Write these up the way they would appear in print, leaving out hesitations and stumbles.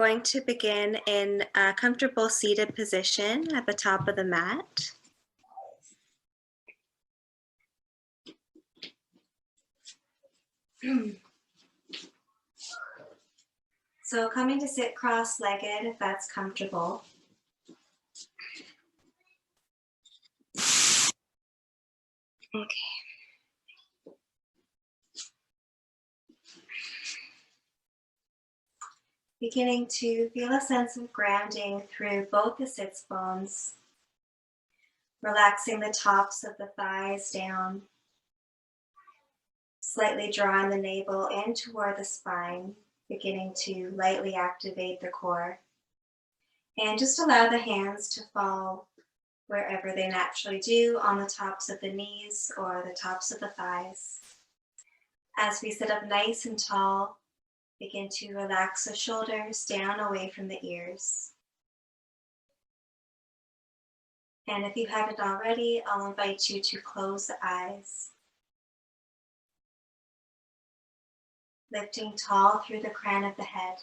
Going to begin in a comfortable seated position at the top of the mat. So coming to sit cross-legged if that's comfortable. Okay. Beginning to feel a sense of grounding through both the sits bones, relaxing the tops of the thighs down, slightly drawing the navel in toward the spine, beginning to lightly activate the core. And just allow the hands to fall wherever they naturally do, on the tops of the knees or the tops of the thighs. As we sit up nice and tall, begin to relax the shoulders down away from the ears. And if you haven't already, I'll invite you to close the eyes. Lifting tall through the crown of the head.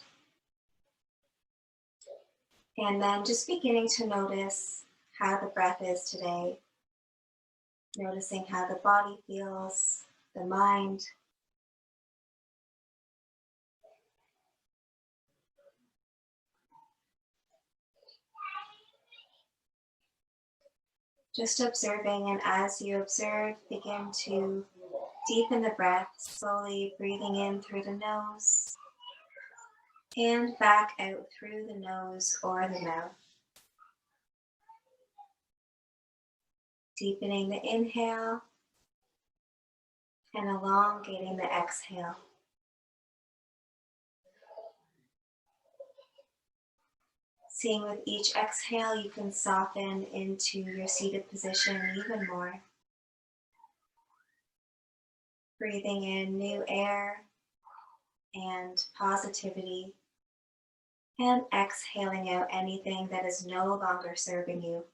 And then just beginning to notice how the breath is today. Noticing how the body feels, the mind. Just observing, and as you observe, begin to deepen the breath, slowly breathing in through the nose and back out through the nose or the mouth. Deepening the inhale and elongating the exhale. Seeing with each exhale, you can soften into your seated position even more. Breathing in new air and positivity, and exhaling out anything that is no longer serving you.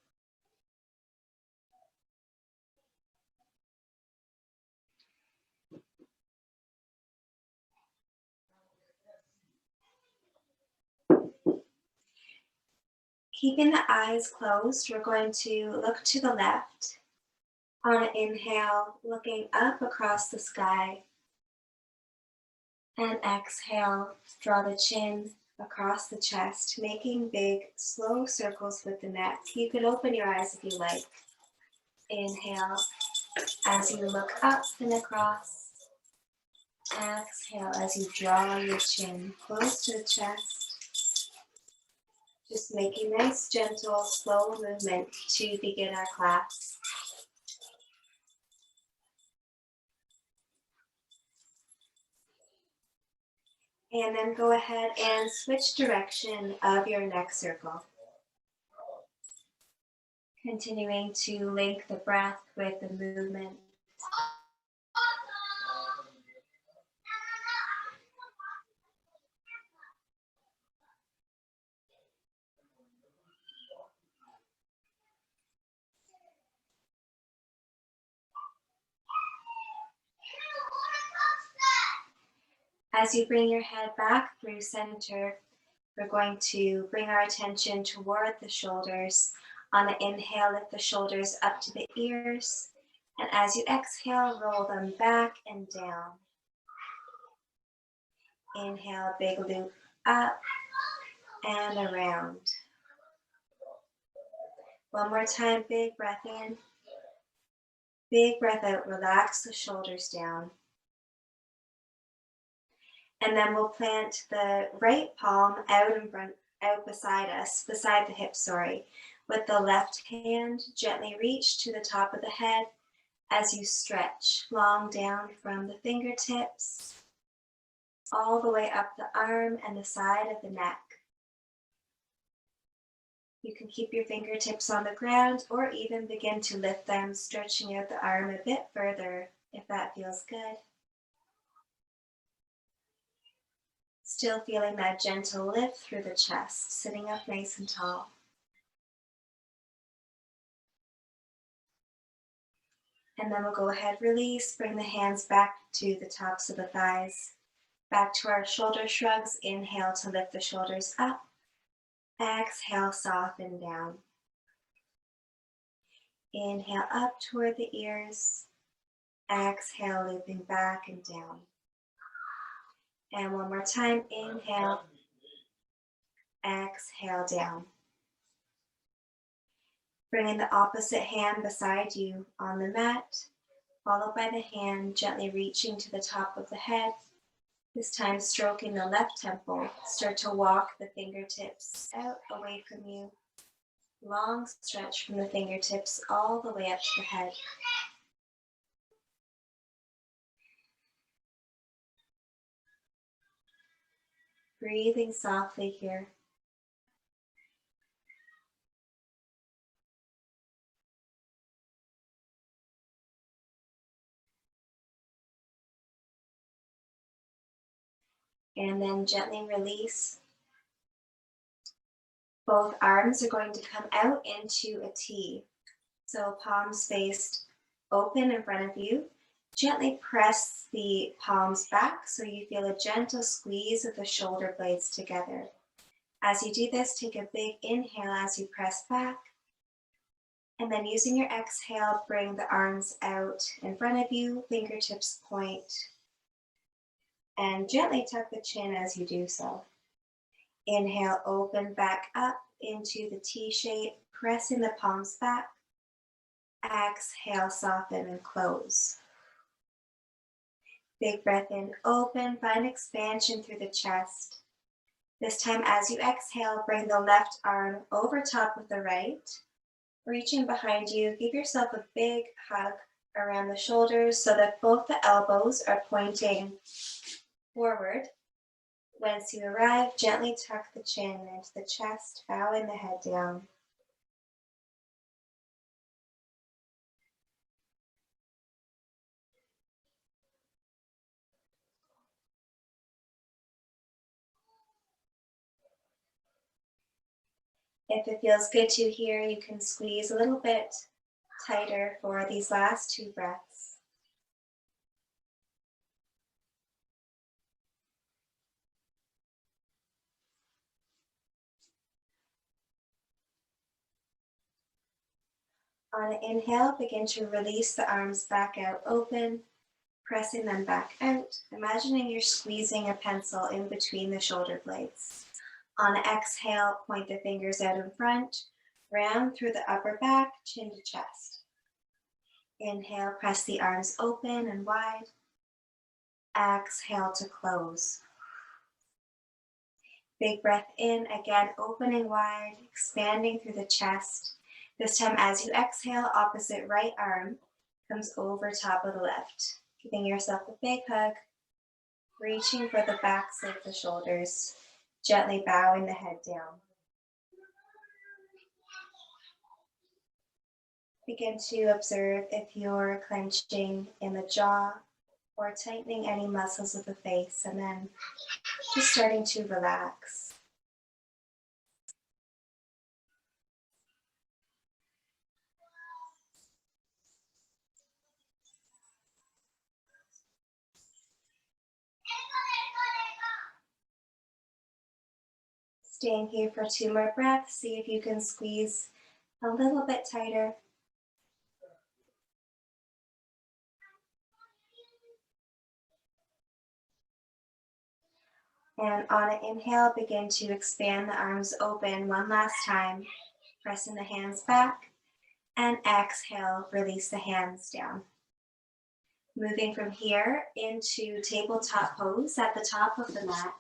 Keeping the eyes closed, we're going to look to the left. On an inhale, looking up across the sky. And exhale, draw the chin across the chest, making big, slow circles with the neck. You can open your eyes if you like. Inhale as you look up and across. Exhale as you draw your chin close to the chest. Just making nice, gentle, slow movement to begin our class. And then go ahead and switch direction of your neck circle. Continuing to link the breath with the movement. As you bring your head back through center, we're going to bring our attention toward the shoulders. On the inhale, lift the shoulders up to the ears. And as you exhale, roll them back and down. Inhale, big loop up and around. One more time, big breath in. Big breath out, relax the shoulders down. And then we'll plant the right palm out in front, out beside us, beside the hip, With the left hand, gently reach to the top of the head as you stretch long down from the fingertips, all the way up the arm and the side of the neck. You can keep your fingertips on the ground or even begin to lift them, stretching out the arm a bit further if that feels good. Still feeling that gentle lift through the chest, sitting up nice and tall. And then we'll go ahead, release, bring the hands back to the tops of the thighs. Back to our shoulder shrugs. Inhale to lift the shoulders up. Exhale, soften down. Inhale up toward the ears. Exhale, looping back and down. And one more time, inhale. Exhale, down. Bringing the opposite hand beside you on the mat, followed by the hand gently reaching to the top of the head. This time stroking the left temple. Start to walk the fingertips out away from you. Long stretch from the fingertips all the way up to the head. Breathing softly here. And then gently release. Both arms are going to come out into a T. So palms faced open in front of you. Gently press the palms back so you feel a gentle squeeze of the shoulder blades together. As you do this, take a big inhale as you press back. And then using your exhale, bring the arms out in front of you, fingertips point. And gently tuck the chin as you do so. Inhale, open back up into the T shape, pressing the palms back. Exhale, soften and close. Big breath in, open, find expansion through the chest. This time as you exhale, bring the left arm over top of the right. Reaching behind you, give yourself a big hug around the shoulders so that both the elbows are pointing forward. Once you arrive, gently tuck the chin into the chest, bowing the head down. If it feels good to here, you can squeeze a little bit tighter for these last two breaths. On an inhale, begin to release the arms back out open, pressing them back out, imagining you're squeezing a pencil in between the shoulder blades. On an exhale, point the fingers out in front, round through the upper back, chin to chest. Inhale, press the arms open and wide. Exhale to close. Big breath in, again opening wide, expanding through the chest. This time as you exhale, opposite right arm comes over top of the left. Giving yourself a big hug, reaching for the backs of the shoulders, gently bowing the head down. Begin to observe if you're clenching in the jaw or tightening any muscles of the face, and then just starting to relax. Staying here for 2 more breaths. See if you can squeeze a little bit tighter. And on an inhale, begin to expand the arms open one last time, pressing the hands back. And exhale, release the hands down. Moving from here into tabletop pose at the top of the mat.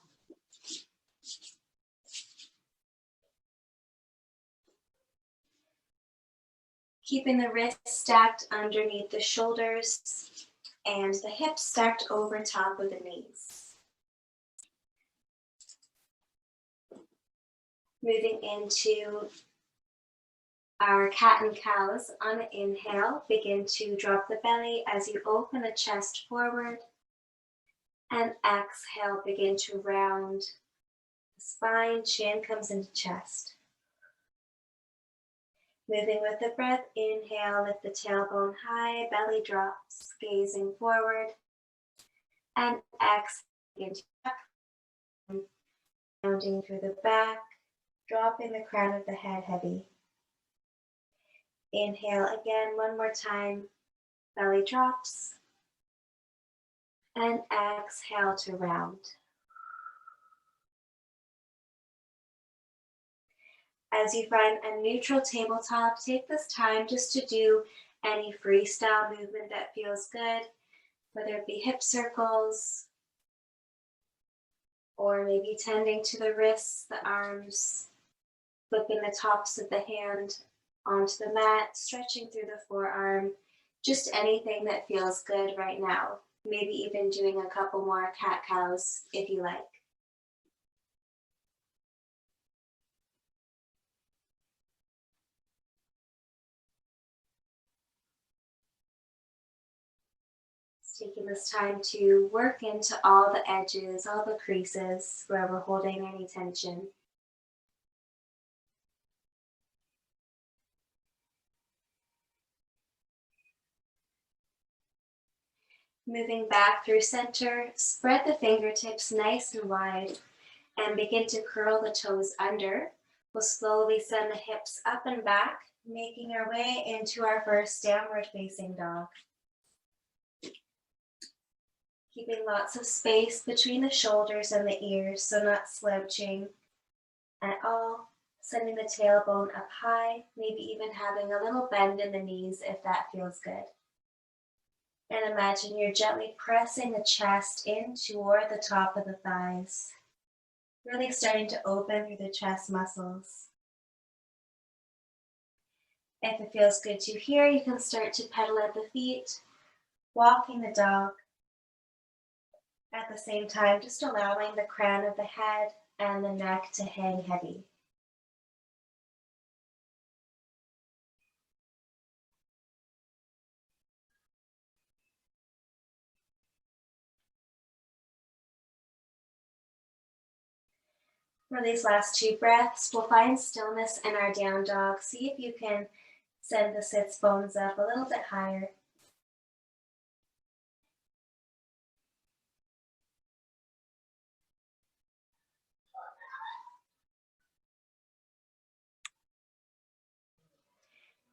Keeping the wrists stacked underneath the shoulders and the hips stacked over top of the knees. Moving into our cat and cows. On an inhale, begin to drop the belly as you open the chest forward. And exhale, begin to round the spine, chin comes into chest. Moving with the breath, inhale, lift the tailbone high, belly drops, gazing forward. And exhale, into rounding through the back, dropping the crown of the head heavy. Inhale again, one more time, belly drops. And exhale to round. As you find a neutral tabletop, take this time just to do any freestyle movement that feels good, whether it be hip circles, or maybe tending to the wrists, the arms, flipping the tops of the hand onto the mat, stretching through the forearm, just anything that feels good right now. Maybe even doing a couple more cat-cows if you like. Taking this time to work into all the edges, all the creases where we're holding any tension. Moving back through center, spread the fingertips nice and wide and begin to curl the toes under. We'll slowly send the hips up and back, making our way into our first downward facing dog. Keeping lots of space between the shoulders and the ears, so not slouching at all. Sending the tailbone up high, maybe even having a little bend in the knees if that feels good. And imagine you're gently pressing the chest in toward the top of the thighs. Really starting to open through the chest muscles. If it feels good to here, you can start to pedal at the feet, walking the dog. At the same time, just allowing the crown of the head and the neck to hang heavy. For these last 2 breaths, we'll find stillness in our down dog. See if you can send the sits bones up a little bit higher.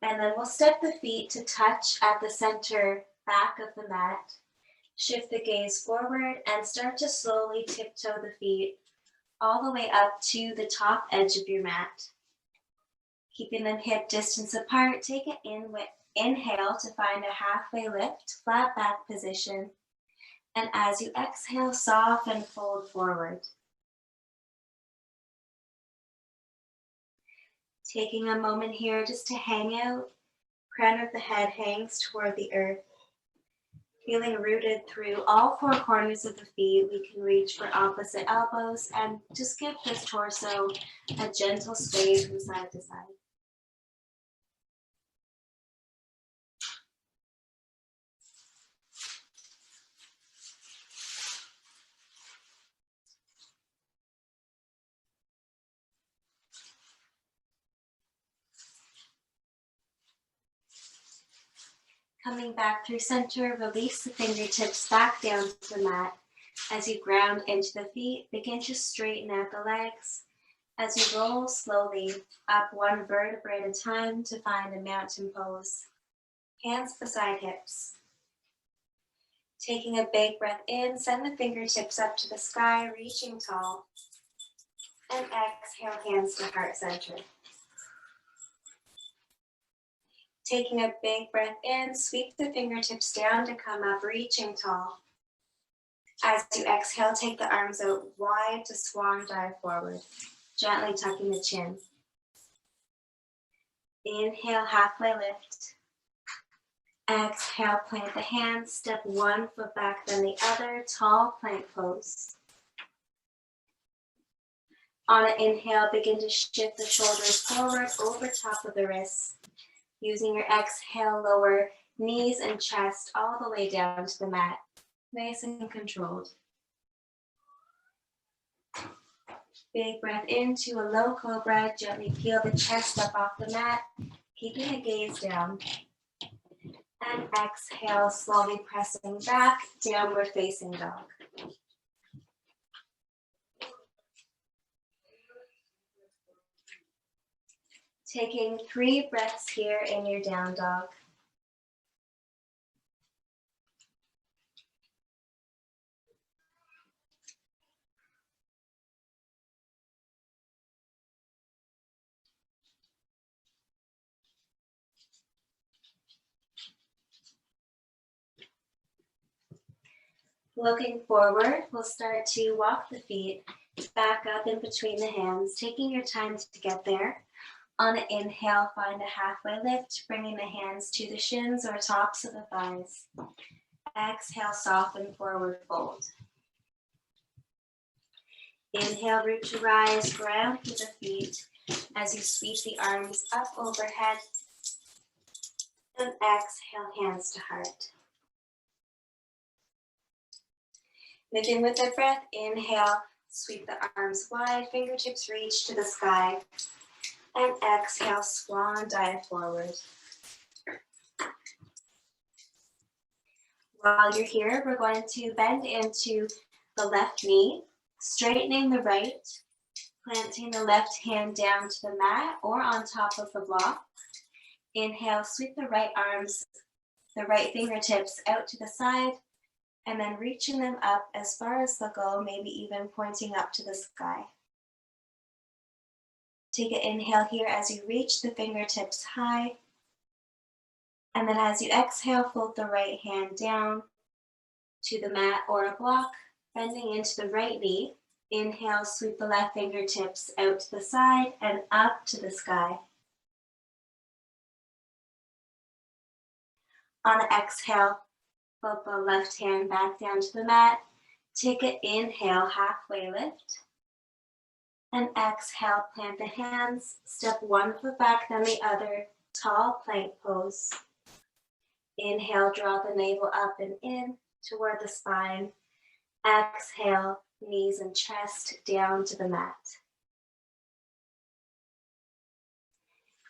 And then we'll step the feet to touch at the center back of the mat. Shift the gaze forward and start to slowly tiptoe the feet all the way up to the top edge of your mat. Keeping them hip distance apart, take it in with inhale to find a halfway lift, flat back position. And as you exhale, soften, fold forward. Taking a moment here just to hang out. Crown of the head hangs toward the earth. Feeling rooted through all 4 corners of the feet, we can reach for opposite elbows and just give this torso a gentle sway from side to side. Coming back through center, release the fingertips back down to the mat. As you ground into the feet, begin to straighten out the legs. As you roll slowly up 1 vertebra at a time to find a mountain pose. Hands beside hips. Taking a big breath in, send the fingertips up to the sky, reaching tall. And exhale, hands to heart center. Taking a big breath in, sweep the fingertips down to come up, reaching tall. As you exhale, take the arms out wide to swan dive forward, gently tucking the chin. Inhale, halfway lift. Exhale, plant the hands, step 1 foot back, then the other, tall plank pose. On an inhale, begin to shift the shoulders forward over top of the wrists. Using your exhale, lower knees and chest all the way down to the mat. Nice and controlled. Big breath into a low cobra. Gently peel the chest up off the mat, keeping the gaze down. And exhale, slowly pressing back, downward facing dog. Taking 3 breaths here in your down dog. Looking forward, we'll start to walk the feet back up in between the hands, taking your time to get there. On the inhale, find a halfway lift, bringing the hands to the shins or tops of the thighs. Exhale, soften, forward fold. Inhale, root to rise, ground through the feet as you sweep the arms up overhead. And exhale, hands to heart. Moving with the breath, inhale, sweep the arms wide, fingertips reach to the sky. And exhale, swan dive forward. While you're here, we're going to bend into the left knee, straightening the right, planting the left hand down to the mat or on top of the block. Inhale, sweep the right arms, the right fingertips out to the side, and then reaching them up as far as they'll go, maybe even pointing up to the sky. Take an inhale here as you reach the fingertips high. And then as you exhale, fold the right hand down to the mat or a block, bending into the right knee. Inhale, sweep the left fingertips out to the side and up to the sky. On the exhale, fold the left hand back down to the mat. Take an inhale, halfway lift. And exhale, plant the hands, step one foot back, then the other, tall plank pose. Inhale, draw the navel up and in toward the spine. Exhale, knees and chest down to the mat.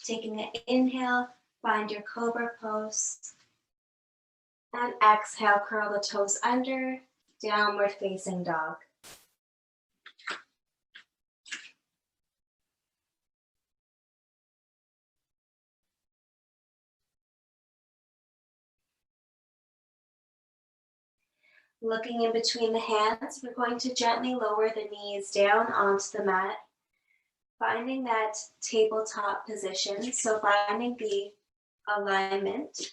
Taking an inhale, find your cobra pose. And exhale, curl the toes under, downward facing dog. Looking in between the hands, we're going to gently lower the knees down onto the mat, finding that tabletop position. So finding the alignment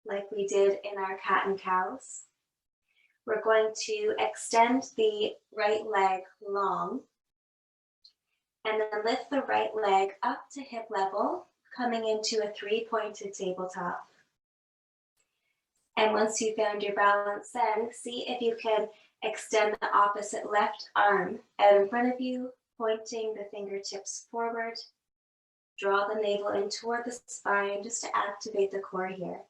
like we did in our cat and cows. We're going to extend the right leg long and then lift the right leg up to hip level, coming into a 3-pointed tabletop. And once you found your balance, then see if you can extend the opposite left arm out in front of you, pointing the fingertips forward. Draw the navel in toward the spine just to activate the core here.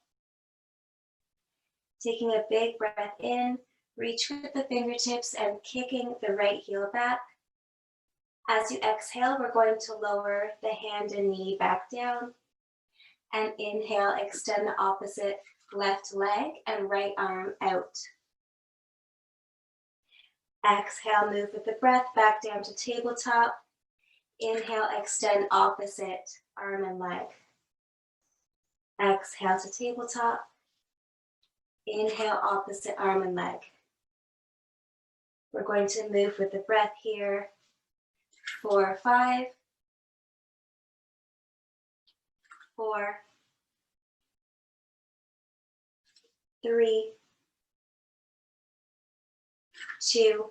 Taking a big breath in, reach with the fingertips and kicking the right heel back. As you exhale, we're going to lower the hand and knee back down. And inhale, extend the opposite left leg and right arm out. Exhale, move with the breath back down to tabletop. Inhale, extend opposite arm and leg. Exhale to tabletop. Inhale, opposite arm and leg. We're going to move with the breath here. 4, 5, 4, 3, 2,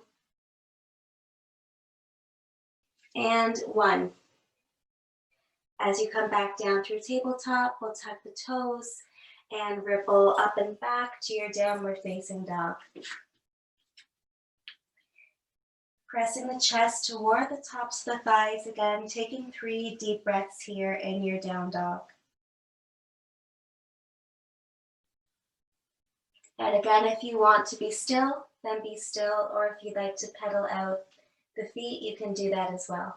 and 1. As you come back down through tabletop, we'll tuck the toes and ripple up and back to your downward facing dog. Pressing the chest toward the tops of the thighs again, taking 3 deep breaths here in your down dog. And again, if you want to be still, then be still, or if you'd like to pedal out the feet, you can do that as well.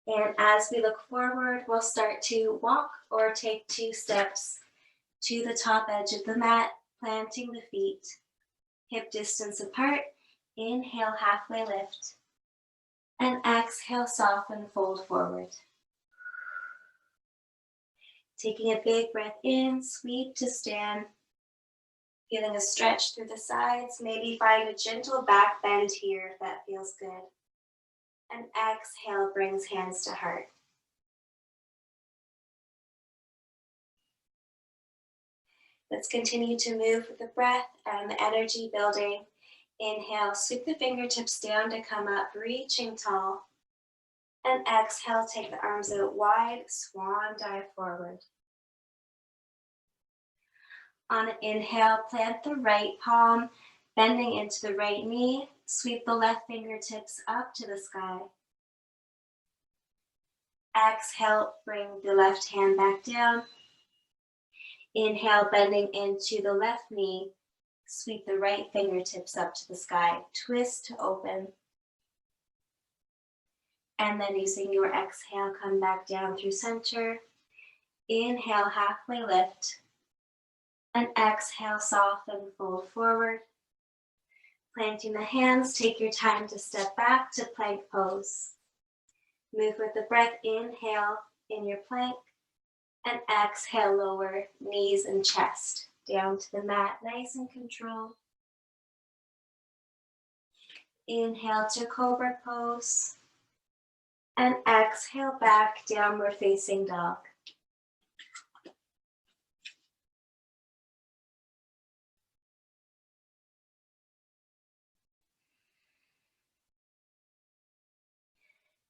And as we look forward, we'll start to walk or take 2 steps to the top edge of the mat, planting the feet hip distance apart. Inhale, halfway lift. And exhale, soften, fold forward. Taking a big breath in, sweep to stand. Feeling a stretch through the sides. Maybe find a gentle back bend here if that feels good. And exhale brings hands to heart. Let's continue to move with the breath and the energy building. Inhale, sweep the fingertips down to come up, reaching tall. And exhale, take the arms out wide, swan dive forward. On an inhale, plant the right palm, bending into the right knee. Sweep the left fingertips up to the sky. Exhale, bring the left hand back down. Inhale, bending into the left knee. Sweep the right fingertips up to the sky. Twist to open. And then using your exhale, come back down through center. Inhale, halfway lift. And exhale, soften, fold forward. Planting the hands, take your time to step back to plank pose. Move with the breath, inhale in your plank. And exhale, lower knees and chest down to the mat, nice and controlled. Inhale to cobra pose. And exhale back, downward facing dog.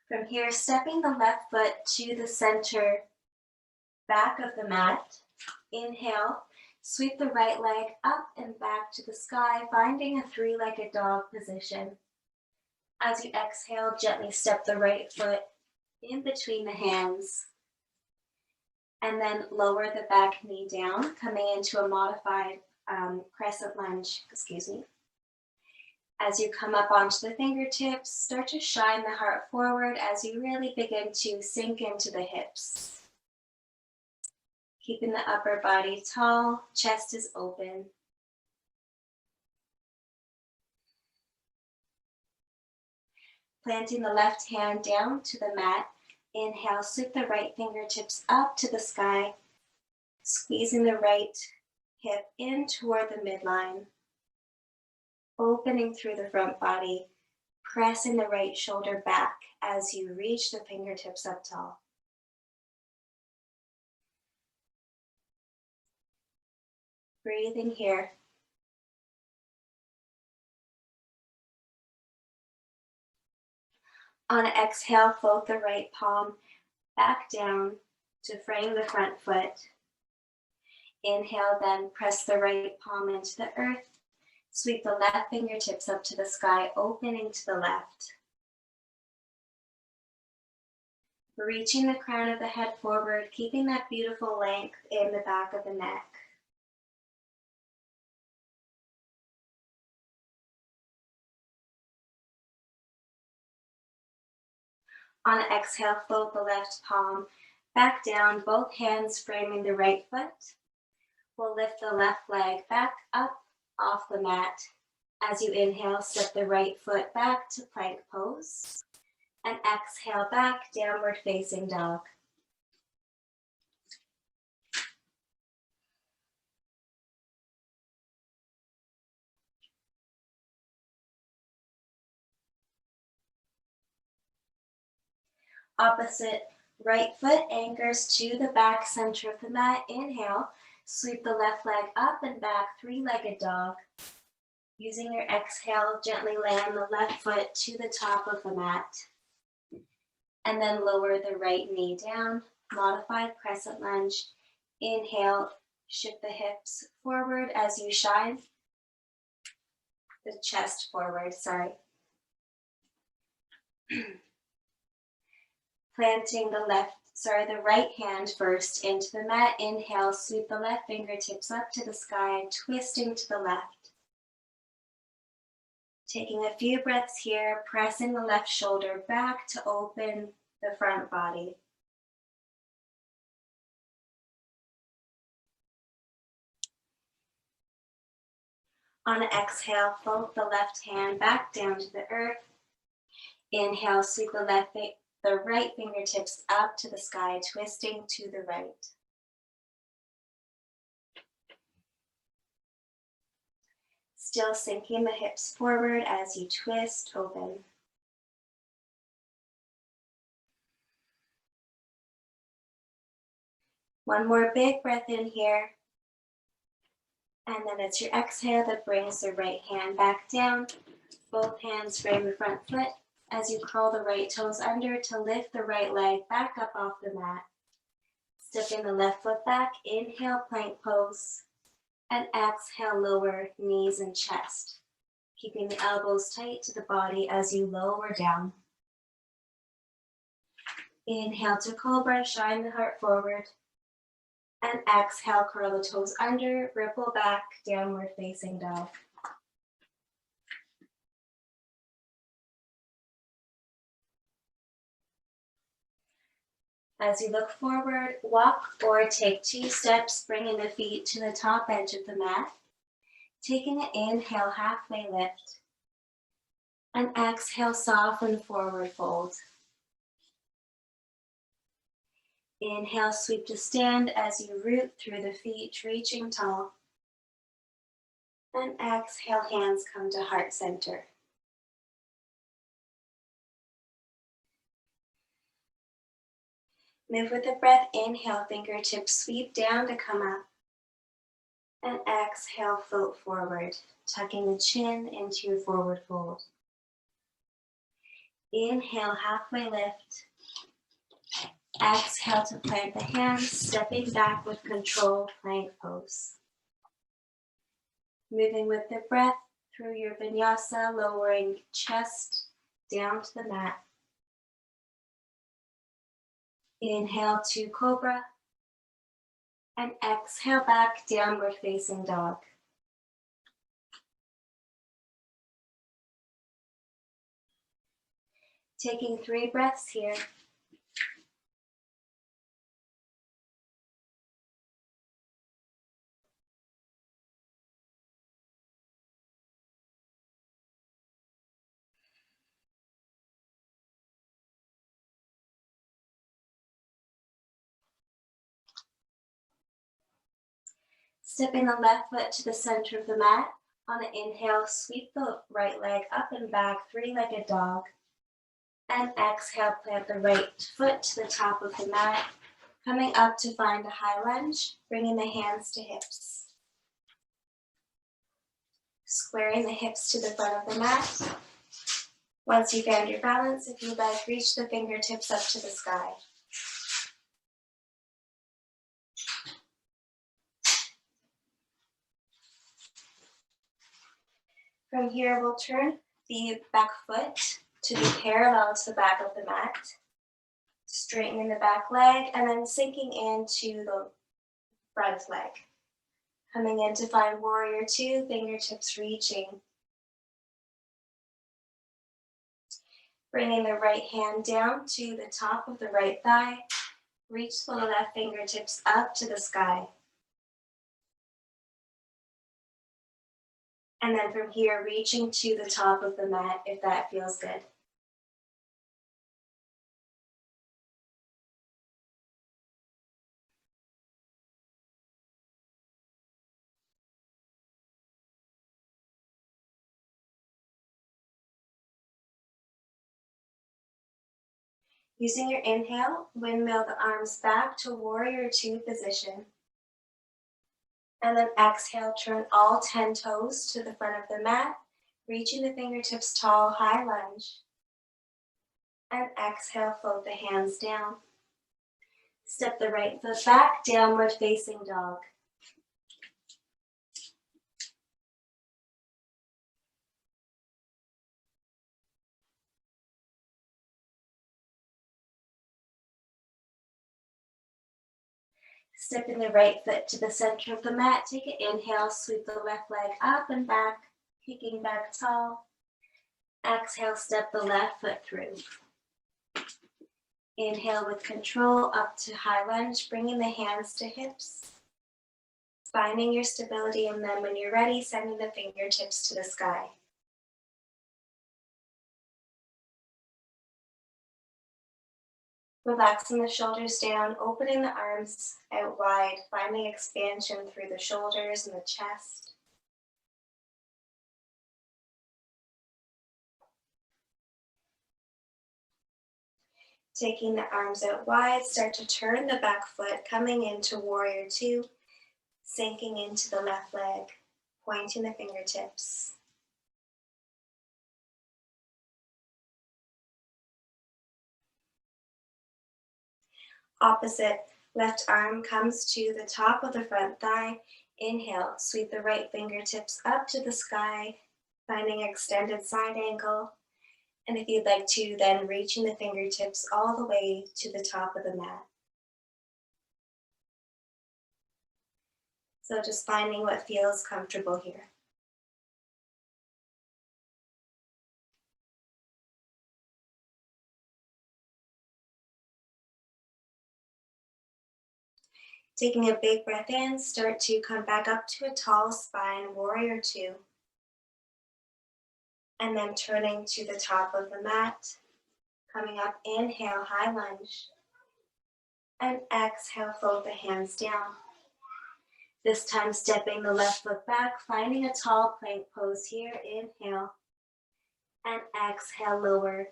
From here, stepping the left foot to the center back of the mat. Inhale, sweep the right leg up and back to the sky, finding a 3-legged dog position. As you exhale, gently step the right foot in between the hands. And then lower the back knee down, coming into a modified crescent lunge, As you come up onto the fingertips, start to shine the heart forward as you really begin to sink into the hips. Keeping the upper body tall, chest is open. Planting the left hand down to the mat. Inhale, sweep the right fingertips up to the sky, squeezing the right hip in toward the midline. Opening through the front body, pressing the right shoulder back as you reach the fingertips up tall. Breathing here. On an exhale, fold the right palm back down to frame the front foot. Inhale, then press the right palm into the earth. Sweep the left fingertips up to the sky, opening to the left. Reaching the crown of the head forward, keeping that beautiful length in the back of the neck. On an exhale, fold the left palm back down, both hands framing the right foot. We'll lift the left leg back up off the mat. As you inhale, step the right foot back to plank pose. And exhale back, downward facing dog. Opposite right foot anchors to the back center of the mat. Inhale, sweep the left leg up and back, 3-legged dog. Using your exhale, gently land the left foot to the top of the mat. And then lower the right knee down, modified crescent lunge. Inhale, shift the hips forward as you shine the chest forward, Planting the right hand first into the mat. Inhale, sweep the left fingertips up to the sky, twisting to the left. Taking a few breaths here, pressing the left shoulder back to open the front body. On an exhale, fold the left hand back down to the earth. Inhale, sweep the right fingertips up to the sky, twisting to the right. Still sinking the hips forward as you twist open. One more big breath in here. And then it's your exhale that brings the right hand back down. Both hands frame the front foot as you curl the right toes under to lift the right leg back up off the mat. Stepping the left foot back, inhale, plank pose. And exhale, lower knees and chest. Keeping the elbows tight to the body as you lower down. Inhale to cobra, shine the heart forward. And exhale, curl the toes under, ripple back, downward facing dog. As you look forward, walk or take 2 steps, bringing the feet to the top edge of the mat. Taking an inhale, halfway lift. And exhale, soften forward fold. Inhale, sweep to stand as you root through the feet, reaching tall. And exhale, hands come to heart center. Move with the breath, inhale, fingertips sweep down to come up. And exhale, float forward, tucking the chin into your forward fold. Inhale, halfway lift. Exhale to plant the hands, stepping back with control, plank pose. Moving with the breath through your vinyasa, lowering chest down to the mat. Inhale to cobra. And exhale back, downward facing dog. Taking 3 breaths here. Stepping the left foot to the center of the mat. On an inhale, sweep the right leg up and back, 3-legged dog. And exhale, plant the right foot to the top of the mat. Coming up to find a high lunge, bringing the hands to hips. Squaring the hips to the front of the mat. Once you found your balance, if you'd like, reach the fingertips up to the sky. From here, we'll turn the back foot to be parallel to the back of the mat. Straightening the back leg and then sinking into the front leg. Coming in to find warrior 2, fingertips reaching. Bringing the right hand down to the top of the right thigh. Reach the left fingertips up to the sky. And then from here, reaching to the top of the mat if that feels good. Using your inhale, windmill the arms back to warrior 2 position. And then exhale, turn all 10 toes to the front of the mat, reaching the fingertips tall, high lunge. And exhale, fold the hands down. Step the right foot back, downward facing dog. Stepping the right foot to the center of the mat, take an inhale, sweep the left leg up and back, kicking back tall. Exhale, step the left foot through. Inhale with control up to high lunge, bringing the hands to hips, finding your stability, and then when you're ready, sending the fingertips to the sky. Relaxing the shoulders down, opening the arms out wide, finding expansion through the shoulders and the chest. Taking the arms out wide, start to turn the back foot, coming into warrior two, sinking into the left leg, pointing the fingertips. Opposite, left arm comes to the top of the front thigh. Inhale, sweep the right fingertips up to the sky, finding extended side angle. And if you'd like to, then reaching the fingertips all the way to the top of the mat. So just finding what feels comfortable here. Taking a big breath in, start to come back up to a tall spine, warrior two. And then turning to the top of the mat. Coming up, inhale, high lunge. And exhale, fold the hands down. This time stepping the left foot back, finding a tall plank pose here. Inhale. And exhale, lower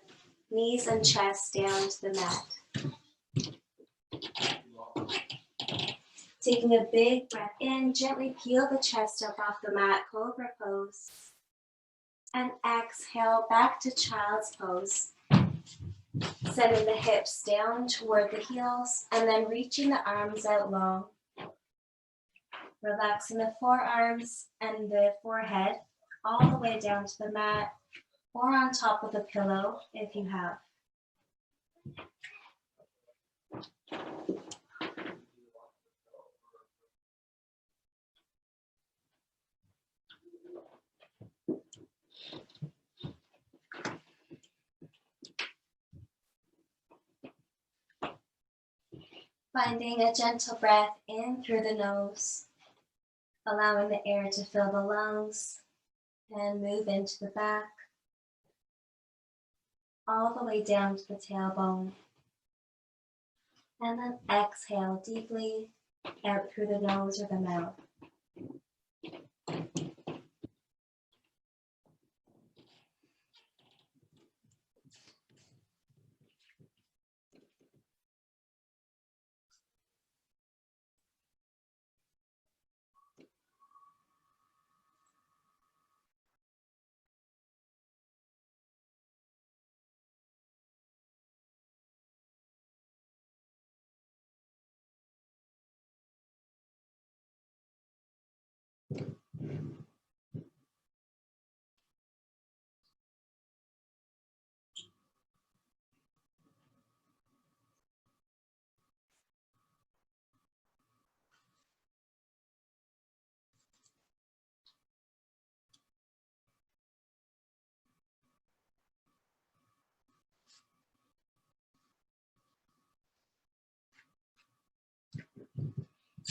knees and chest down to the mat. Taking a big breath in, gently peel the chest up off the mat, cobra pose. And exhale, back to child's pose. Sending the hips down toward the heels and then reaching the arms out long. Relaxing the forearms and the forehead all the way down to the mat or on top of the pillow if you have. Finding a gentle breath in through the nose, allowing the air to fill the lungs and move into the back, all the way down to the tailbone. And then exhale deeply out through the nose or the mouth.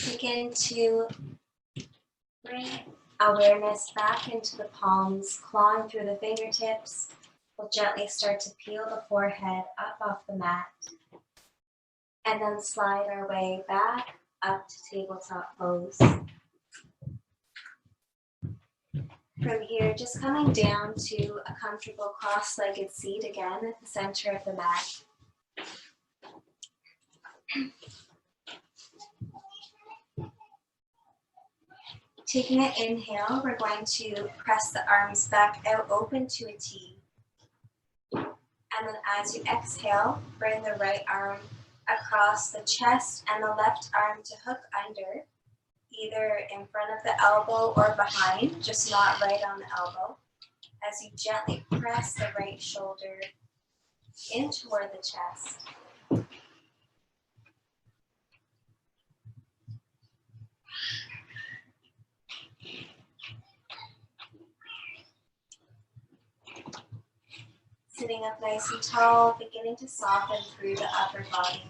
Begin to bring awareness back into the palms, clawing through the fingertips. We'll gently start to peel the forehead up off the mat. And then slide our way back up to tabletop pose. From here, just coming down to a comfortable cross-legged seat again at the center of the mat. Taking an inhale, we're going to press the arms back out, open to a T. And then as you exhale, bring the right arm across the chest and the left arm to hook under, either in front of the elbow or behind, just not right on the elbow. As you gently press the right shoulder in toward the chest. sitting up nice and tall, beginning to soften through the upper body.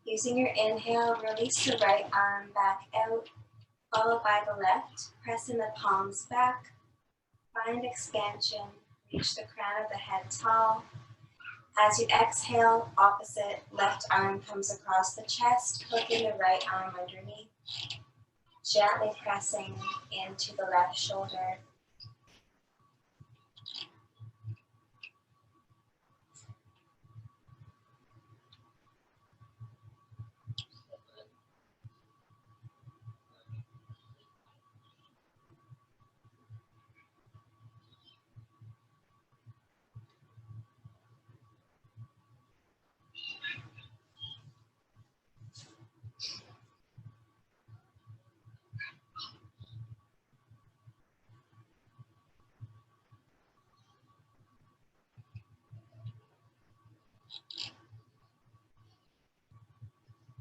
Using your inhale, release the right arm back out, followed by the left. Pressing the palms back. Find expansion. Reach the crown of the head tall. As you exhale, opposite left arm comes across the chest, hooking the right arm underneath. Gently pressing into the left shoulder.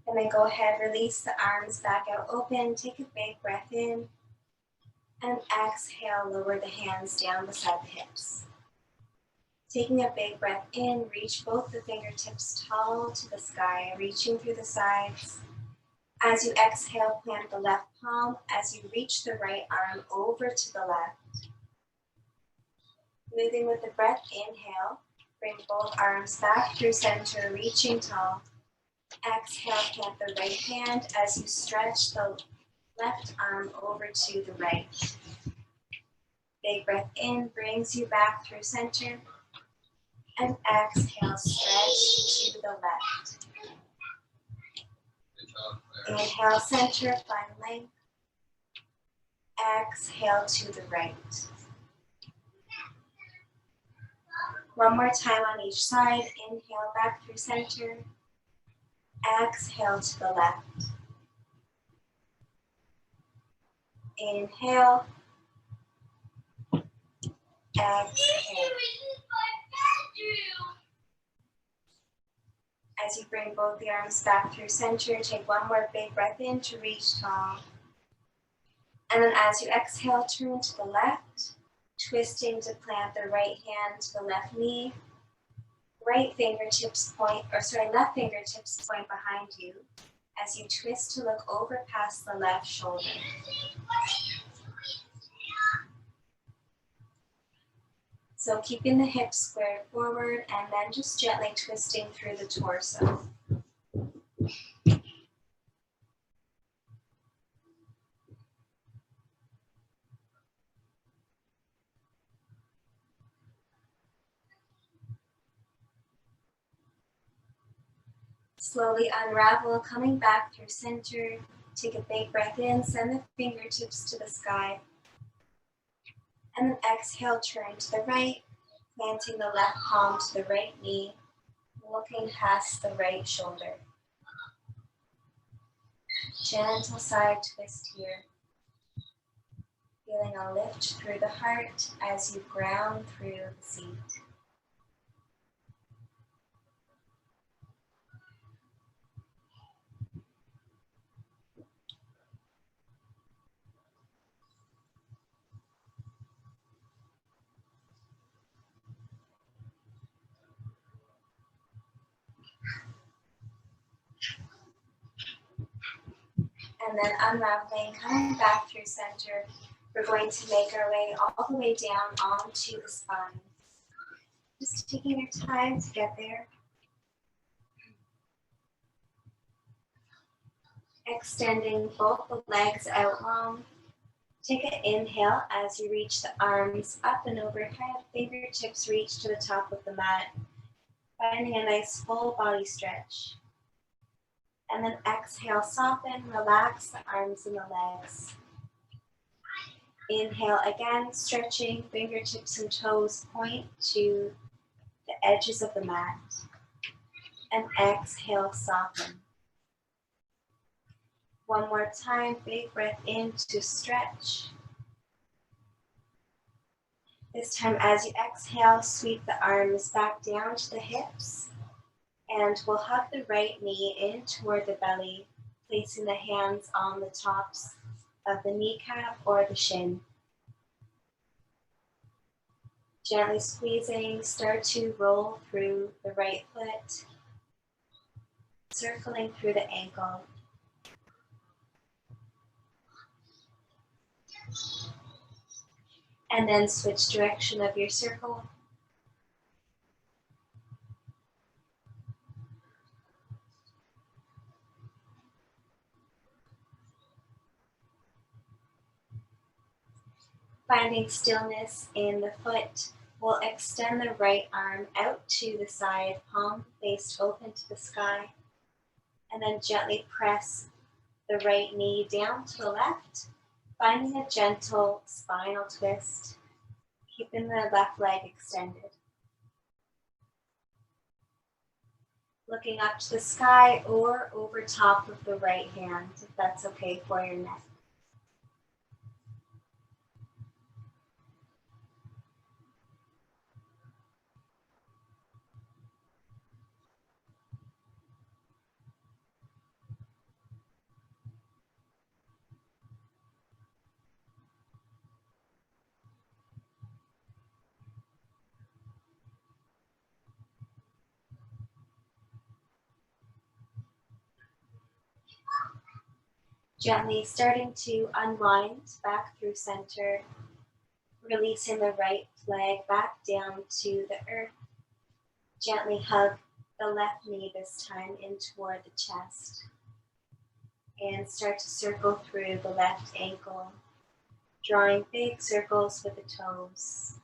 And then go ahead, release the arms back out open. Take a big breath in. And exhale, lower the hands down beside the hips. Taking a big breath in, reach both the fingertips tall to the sky, reaching through the sides. As you exhale, plant the left palm as you reach the right arm over to the left. Moving with the breath, inhale, bring both arms back through center, reaching tall. Exhale, plant the right hand as you stretch the left arm over to the right. Big breath in brings you back through center. And exhale, stretch to the left. Inhale, center, find length. Exhale to the right. One more time on each side. Inhale, back through center. Exhale to the left. Inhale. Exhale. As you bring both the arms back through center, take one more big breath in to reach tall. And then as you exhale, turn to the left, twisting to plant the right hand to the left knee. Left fingertips point behind you as you twist to look over past the left shoulder. So keeping the hips squared forward and then just gently twisting through the torso. Slowly unravel, coming back through center. Take a big breath in, send the fingertips to the sky. And then exhale, turn to the right, planting the left palm to the right knee, looking past the right shoulder. Gentle side twist here. Feeling a lift through the heart as you ground through the seat. And then unraveling, coming back through center, we're going to make our way all the way down onto the spine. Just taking your time to get there. Extending both the legs out long. Take an inhale as you reach the arms up and overhead. Fingertips reach to the top of the mat, finding a nice full body stretch. And then exhale, soften, relax the arms and the legs. Inhale again, stretching, fingertips and toes point to the edges of the mat. And exhale, soften. One more time, big breath in to stretch. This time, as you exhale, sweep the arms back down to the hips, and we'll hug the right knee in toward the belly, placing the hands on the tops of the kneecap or the shin. Gently squeezing, start to roll through the right foot, circling through the ankle. And then switch direction of your circle. Finding stillness in the foot, we'll extend the right arm out to the side, palm faced open to the sky, and then gently press the right knee down to the left, finding a gentle spinal twist, keeping the left leg extended. Looking up to the sky or over top of the right hand, if that's okay for your neck. Gently starting to unwind back through center, releasing the right leg back down to the earth. Gently hug the left knee this time in toward the chest. And start to circle through the left ankle, drawing big circles with the toes.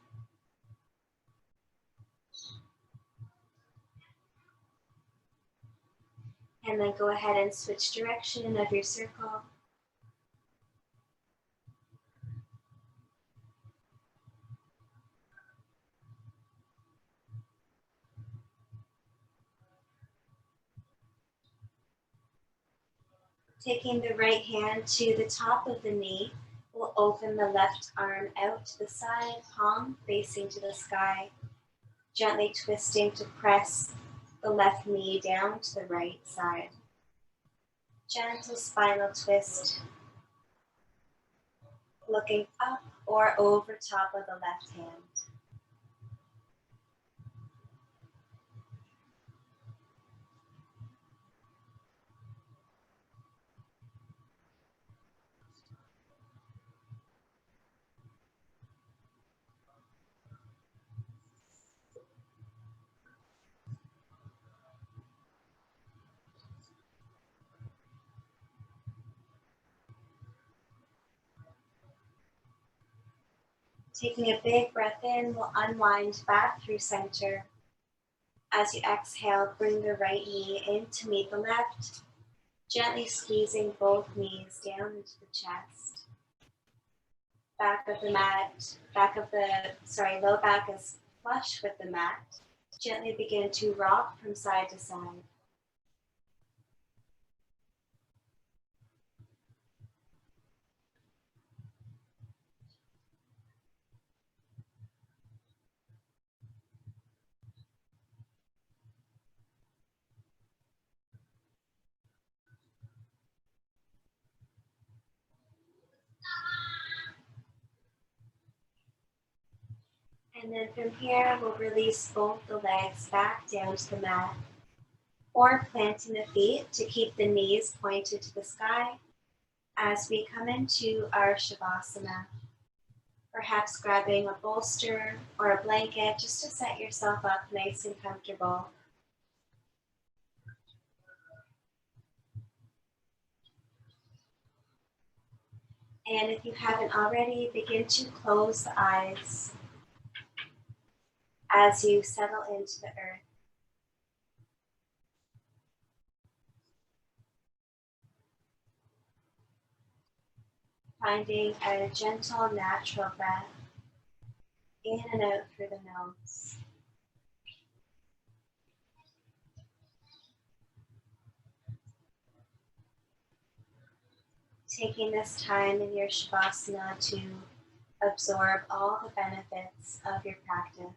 And then go ahead and switch direction of your circle. Taking the right hand to the top of the knee, we'll open the left arm out to the side, palm facing to the sky, gently twisting to press the left knee down to the right side. Gentle spinal twist, looking up or over top of the left hand. Taking a big breath in, we'll unwind back through center. As you exhale, bring the right knee in to meet the left, gently squeezing both knees down into the chest. Back of the mat, low back is flush with the mat. Gently begin to rock from side to side. And then from here, we'll release both the legs back down to the mat, or planting the feet to keep the knees pointed to the sky as we come into our Shavasana. Perhaps grabbing a bolster or a blanket just to set yourself up nice and comfortable. And if you haven't already, begin to close the eyes as you settle into the earth. Finding a gentle, natural breath in and out through the nose. Taking this time in your Shavasana to absorb all the benefits of your practice.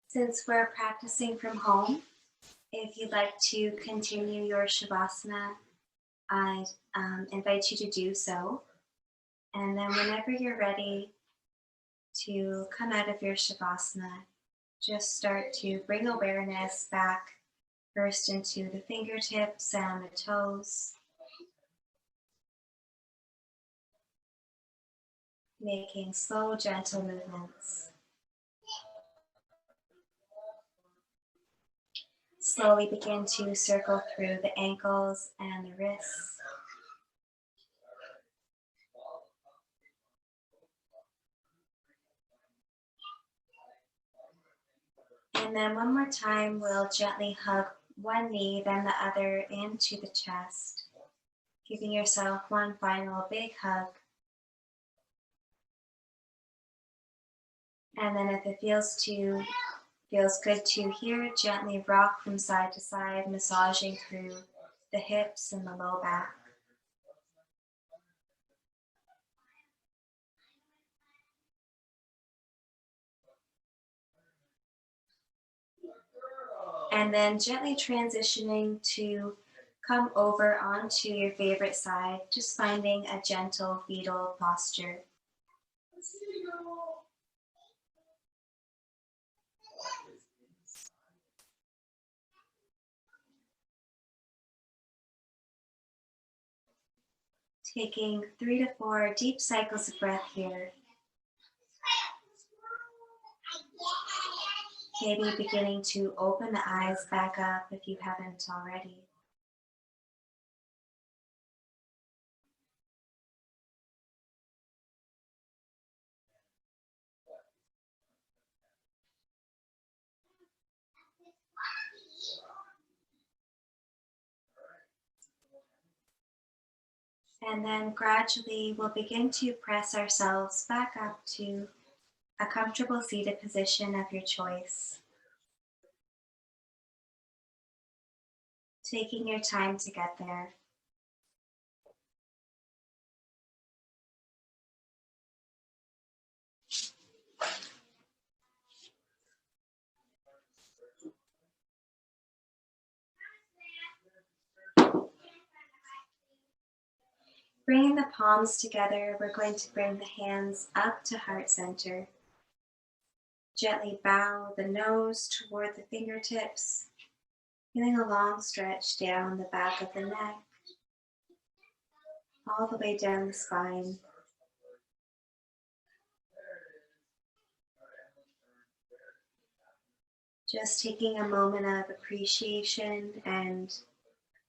Since we're practicing from home, if you'd like to continue your Shavasana, I invite you to do so. And then whenever you're ready to come out of your Shavasana, just start to bring awareness back first into the fingertips and the toes, making slow, gentle movements. Slowly begin to circle through the ankles and the wrists. And then one more time, we'll gently hug one knee, then the other into the chest, giving yourself one final big hug. And then if it feels good to here, gently rock from side to side, massaging through the hips and the low back. And then gently transitioning to come over onto your favorite side, just finding a gentle fetal posture. Taking 3 to 4 deep cycles of breath here. Maybe beginning to open the eyes back up if you haven't already. And then gradually we'll begin to press ourselves back up to a comfortable seated position of your choice. Taking your time to get there. Bringing the palms together, we're going to bring the hands up to heart center. Gently bow the nose toward the fingertips, feeling a long stretch down the back of the neck, all the way down the spine. Just taking a moment of appreciation and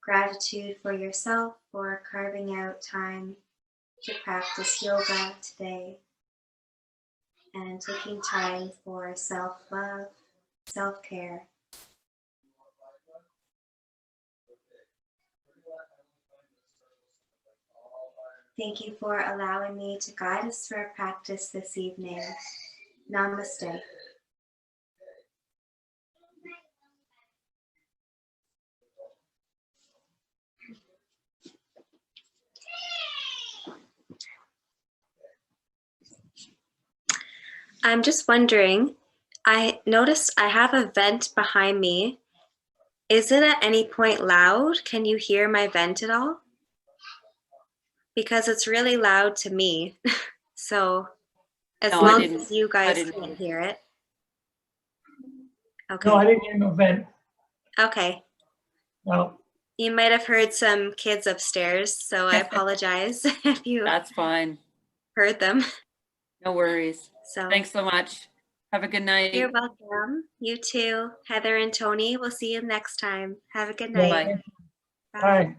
gratitude for yourself for carving out time to practice yoga today, and taking time for self-love, self-care. Thank you for allowing me to guide us through our practice this evening. Namaste. I'm just wondering, I noticed I have a vent behind me. Is it at any point loud? Can you hear my vent at all? Because it's really loud to me. So as No, I long didn't. as you guys didn't. can't hear it. No, Okay. I didn't hear no vent. Okay. No. You might have heard some kids upstairs, so I apologize if you That's fine. heard them. No worries. So Thanks so much. Have a good night. you're welcome. You too. Heather and Tony, we'll see you next time. Have a good Yeah, night. thank you. Bye. Bye.